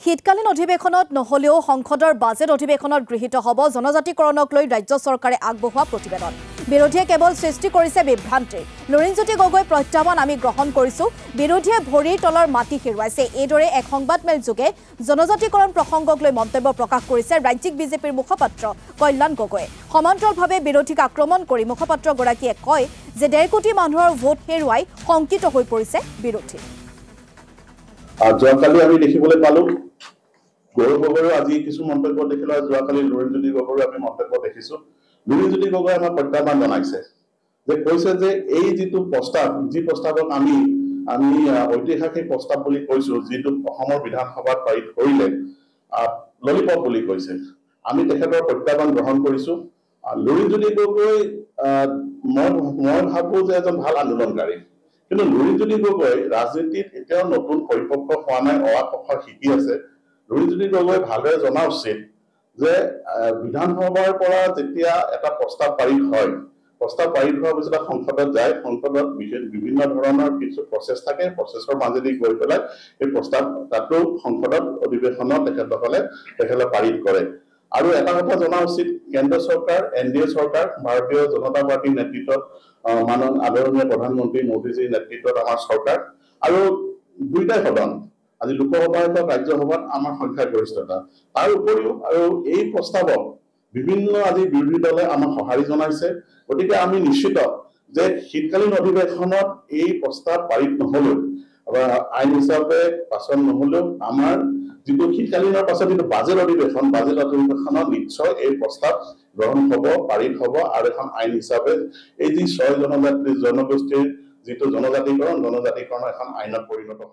শীতকালীন অধিবেশনত নহলেও সংসদৰ বাজেট অধিবেশনত গৃহীত হ'ব জনজাতিকৰণক লৈ ৰাজ্য চৰকাৰে আগবঢ়োৱা প্ৰতিবেদন। বিৰোধীয়ে কেৱল সৃষ্টি কৰিছে বিভ্ৰান্তি। লুৰিণজ্যোতি গগৈ প্ৰত্যাহ্বান আমি গ্ৰহণ কৰিছো। বিৰোধীয়ে ভৰিৰ তলৰ মাটি হেৰুৱাইছে। এইদৰে এক সংবাদমেল যোগে জনজাতিকৰণ প্ৰসংগক লৈ মন্তব্য প্ৰকাশ কৰিছে ৰাজ্যিক বিজেপিৰ মুখপাত্ৰ কল্যাণ গগৈয়ে। সমান্তৰালভাৱে বিৰোধীক আক্ৰমণ কৰি মুখপাত্ৰগৰাকীয়ে কয় যে 1.5 কোটি মানুহৰ ভোট হেৰুৱাই শংকিত হৈ পৰিছে বিৰোধী। যোৱাকালি আমি দেখিবলৈ পালো গৌৰৱ গগৈৰ আজি কিছু মন্তব্য দেখিলো। যোৱাকালি লুৰিণজ্যোতি গগৈৰ আমি মন্তব্য দেখিছো। লুৰিণজ্যোতি গগৈ আমাক প্ৰত্যাহ্বান জনাইছে যে কৈছে যে এই যিটো প্ৰস্তাৱ যি প্ৰস্তাৱক আমি ঐতিহাসিক প্ৰস্তাৱ বুলি কৈছো, যিটো অসমৰ বিধানসভাত পাৰিত কৰিলে ললিপপ বুলি কৈছে। আমি তেখেতৰ প্ৰত্যাহ্বান গ্ৰহণ কৰিছো। লুৰিণজ্যোতি গগৈ মই ভাবো যে এজন ভাল আন্দোলনকাৰী, কিন্তু লুৰিণজ্যোতি গগৈ ৰাজনীতিত এতিয়াও নতুন পৰিপক্ক হোৱা নাই, অৱা শিকি আছে। লুৰিণজ্যোতি গগৈ ভালদৰে জনা উচিত যে বিধানসভাৰ পৰা যেতিয়া এটা প্ৰস্তাৱ পাৰিত হয়, প্ৰস্তাৱ পাৰিত হোৱাৰ পিছত সংসদত যায়, সংসদত বিভিন্ন ধৰণৰ কিছু প্ৰচেছ থাকে, প্ৰচেছৰ মাজেদি গৈ পেলাই এই প্ৰস্তাৱ তাতো সংসদত অধিৱেশনত তেখেতসকলে পাৰিত কৰে। আৰু এটা কথা জনা উচিত, কেন্দ্ৰ চৰকাৰ NDA চৰকাৰ, ভাৰতীয় জনতা পাৰ্টীৰ নেতৃত্বত আদৰণীয় প্ৰধানমন্ত্ৰী মোদীজীৰ নেতৃত্বত আমাৰ চৰকাৰ, আৰু দুইটাই সদন, আজি লোকসভাত হওক ৰাজ্যসভাত আমাৰ সংখ্যাগৰিষ্ঠতা। তাৰ উপৰিও আৰু এই প্ৰস্তাৱক বিভিন্ন আজি বিৰোধী দলে আমাক সঁহাৰি জনাইছে। গতিকে আমি নিশ্চিত যে শীতকালীন অধিৱেশনত এই প্ৰস্তাৱ পাৰিত নহলেও আইন হিচাপে পাছত নহলেও আমাৰ যিটো শীতকালীনৰ পাছত যিটো বাজেট অধিৱেশনত নিশ্চয় এই প্ৰস্তাৱ গ্ৰহণ হ'ব, পাৰিত হ'ব, আৰু এখন আইন হিচাপে এই যি 6 জনগোষ্ঠীৰ যিটো জনজাতিকৰণ এখন আইনত পৰিণত হ'ব।